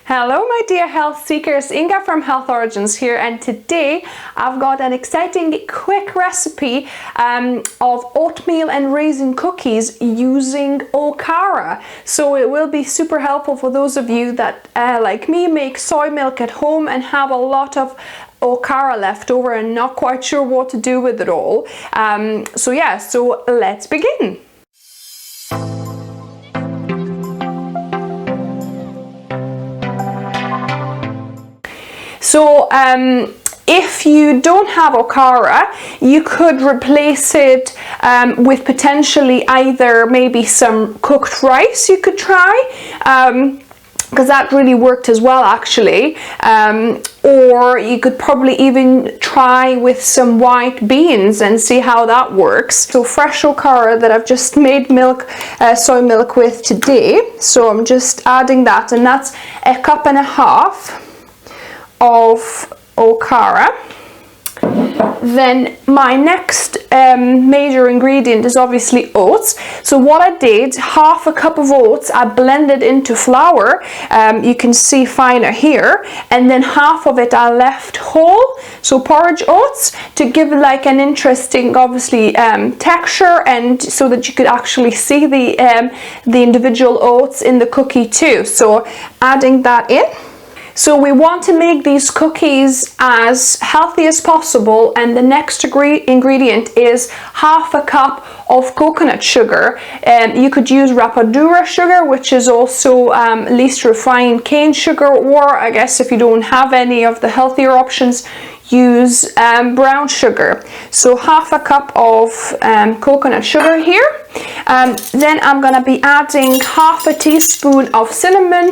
Hello my dear health seekers, Inga from Health Origins here, and today I've got an exciting quick recipe of oatmeal and raisin cookies using Okara. So it will be super helpful for those of you that like me make soy milk at home and have a lot of Okara left over and not quite sure what to do with it all. So let's begin. So if you don't have Okara, you could replace it with potentially either maybe some cooked rice you could try, because that really worked as well actually, or you could probably even try with some white beans and see how that works. So fresh Okara that I've just made soy milk with today, so I'm just adding that, and that's 1.5 cups of Okara. Then my next major ingredient is obviously oats. So what I did, 1/2 cup of oats I blended into flour, you can see finer here, and then half of it I left whole, so porridge oats, to give like an interesting obviously texture, and so that you could actually see the individual oats in the cookie too. So adding that in. So we want to make these cookies as healthy as possible, and the next ingredient is 1/2 cup of coconut sugar. You could use rapadura sugar, which is also least refined cane sugar, or I guess if you don't have any of the healthier options, use brown sugar. So 1/2 cup of coconut sugar here. Then I'm going to be adding 1/2 teaspoon of cinnamon,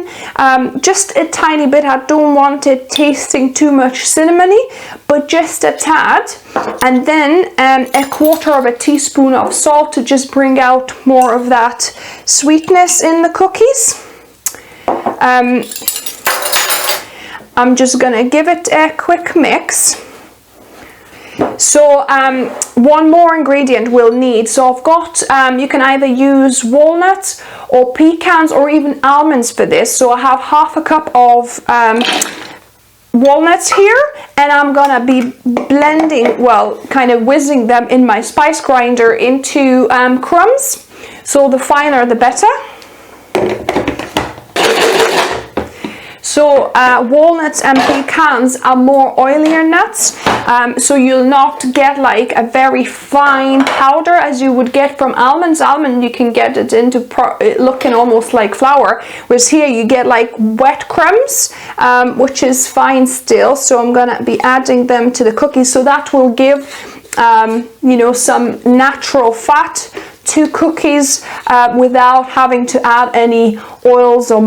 just a tiny bit. I don't want it tasting too much cinnamony, but just a tad. And then 1/4 teaspoon of salt to just bring out more of that sweetness in the cookies. I'm just gonna give it a quick mix. So one more ingredient we'll need. So I've got, you can either use walnuts or pecans or even almonds for this. So I have 1/2 cup of walnuts here, and I'm gonna be blending, well, kind of whizzing them in my spice grinder into crumbs. So the finer the better. So walnuts and pecans are more oilier nuts, so you'll not get like a very fine powder as you would get from almonds. Almond, you can get it into looking almost like flour, whereas here you get like wet crumbs, which is fine still. So I'm gonna be adding them to the cookies, so that will give you know, some natural fat to cookies without having to add any oils or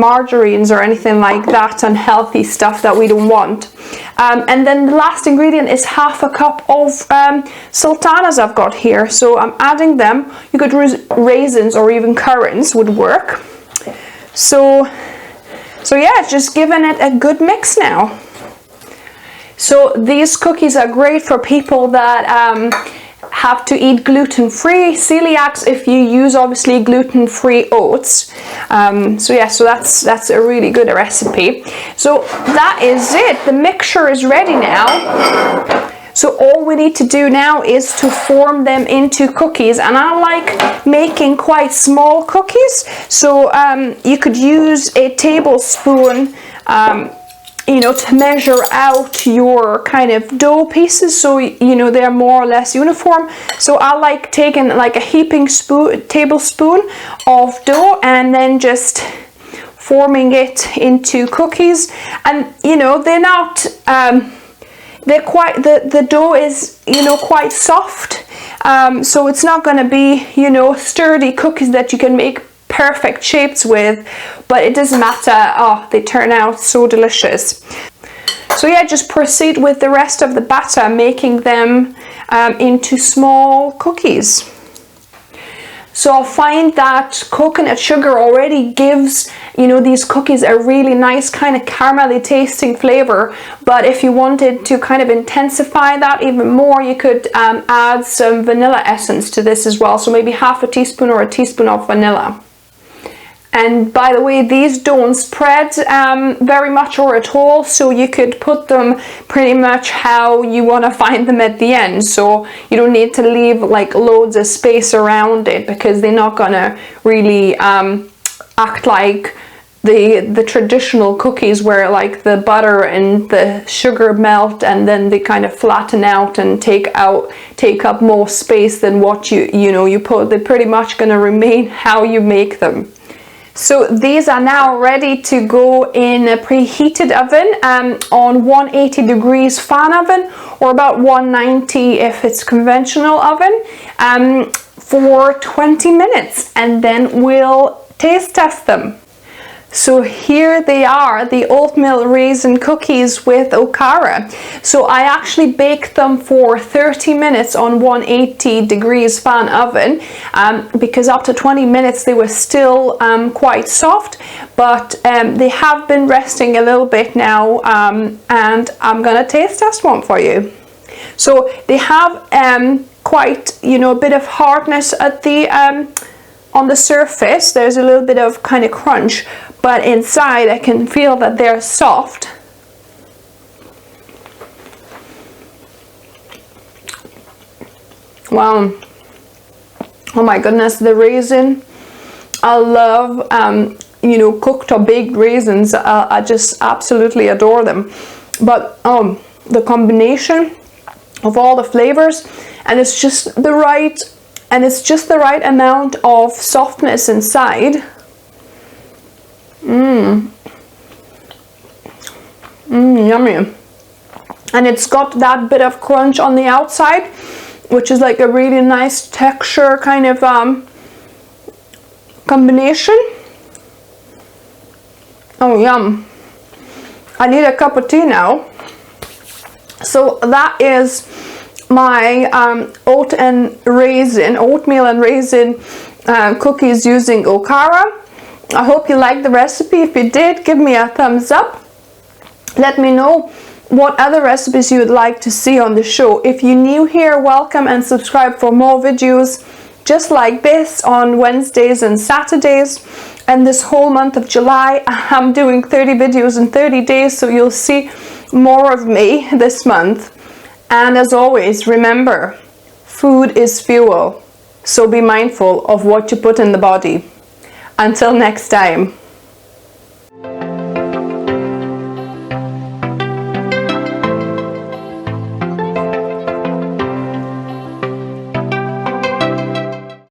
margarines or anything like that, unhealthy stuff that we don't want. And then the last ingredient is 1/2 cup of sultanas I've got here. So I'm adding them. You could use raisins or even currants would work. So yeah, just giving it a good mix now. So these cookies are great for people that have to eat gluten-free, celiacs if you use obviously gluten-free oats. So that's a really good recipe. So that is it. The mixture is ready now. So all we need to do now is to form them into cookies, and I like making quite small cookies. So you could use a tablespoon you know, to measure out your kind of dough pieces, so you know they're more or less uniform. So I like taking like a heaping tablespoon of dough and then just forming it into cookies. And you know, they're not they're quite, the dough is, you know, quite soft, so it's not going to be, you know, sturdy cookies that you can make perfect shapes with, but it doesn't matter. Oh, they turn out so delicious. So yeah, just proceed with the rest of the batter, making them into small cookies. So I find that coconut sugar already gives, you know, these cookies a really nice kind of caramelly tasting flavor, but if you wanted to kind of intensify that even more, you could add some vanilla essence to this as well. So maybe 1/2 teaspoon or a teaspoon of vanilla. And by the way, these don't spread very much or at all, so you could put them pretty much how you want to find them at the end. So you don't need to leave like loads of space around it, because they're not gonna really act like the traditional cookies, where like the butter and the sugar melt and then they kind of flatten out and take up more space than what you put. They're pretty much gonna remain how you make them. So these are now ready to go in a preheated oven on 180 degrees fan oven, or about 190 if it's conventional oven, for 20 minutes, and then we'll taste test them. So here they are, the oatmeal raisin cookies with Okara. So I actually baked them for 30 minutes on 180 degrees fan oven, because after 20 minutes they were still quite soft, but they have been resting a little bit now, and I'm gonna taste test one for you. So they have quite, a bit of hardness at the on the surface. There's a little bit of kind of crunch, but inside I can feel that they're soft. Wow. Oh my goodness, the raisin. I love, cooked or baked raisins. I just absolutely adore them. But the combination of all the flavors, and it's just the right amount of softness inside. Yummy. And it's got that bit of crunch on the outside, which is like a really nice texture kind of combination. Oh, yum. I need a cup of tea now. So that is my oatmeal and raisin cookies using Okara. I hope you liked the recipe. If you did, give me a thumbs up. Let me know what other recipes you would like to see on the show. If you're new here, welcome, and subscribe for more videos just like this on Wednesdays and Saturdays. And this whole month of July, I'm doing 30 videos in 30 days, so you'll see more of me this month. And as always, remember, food is fuel, so be mindful of what you put in the body. Until next time.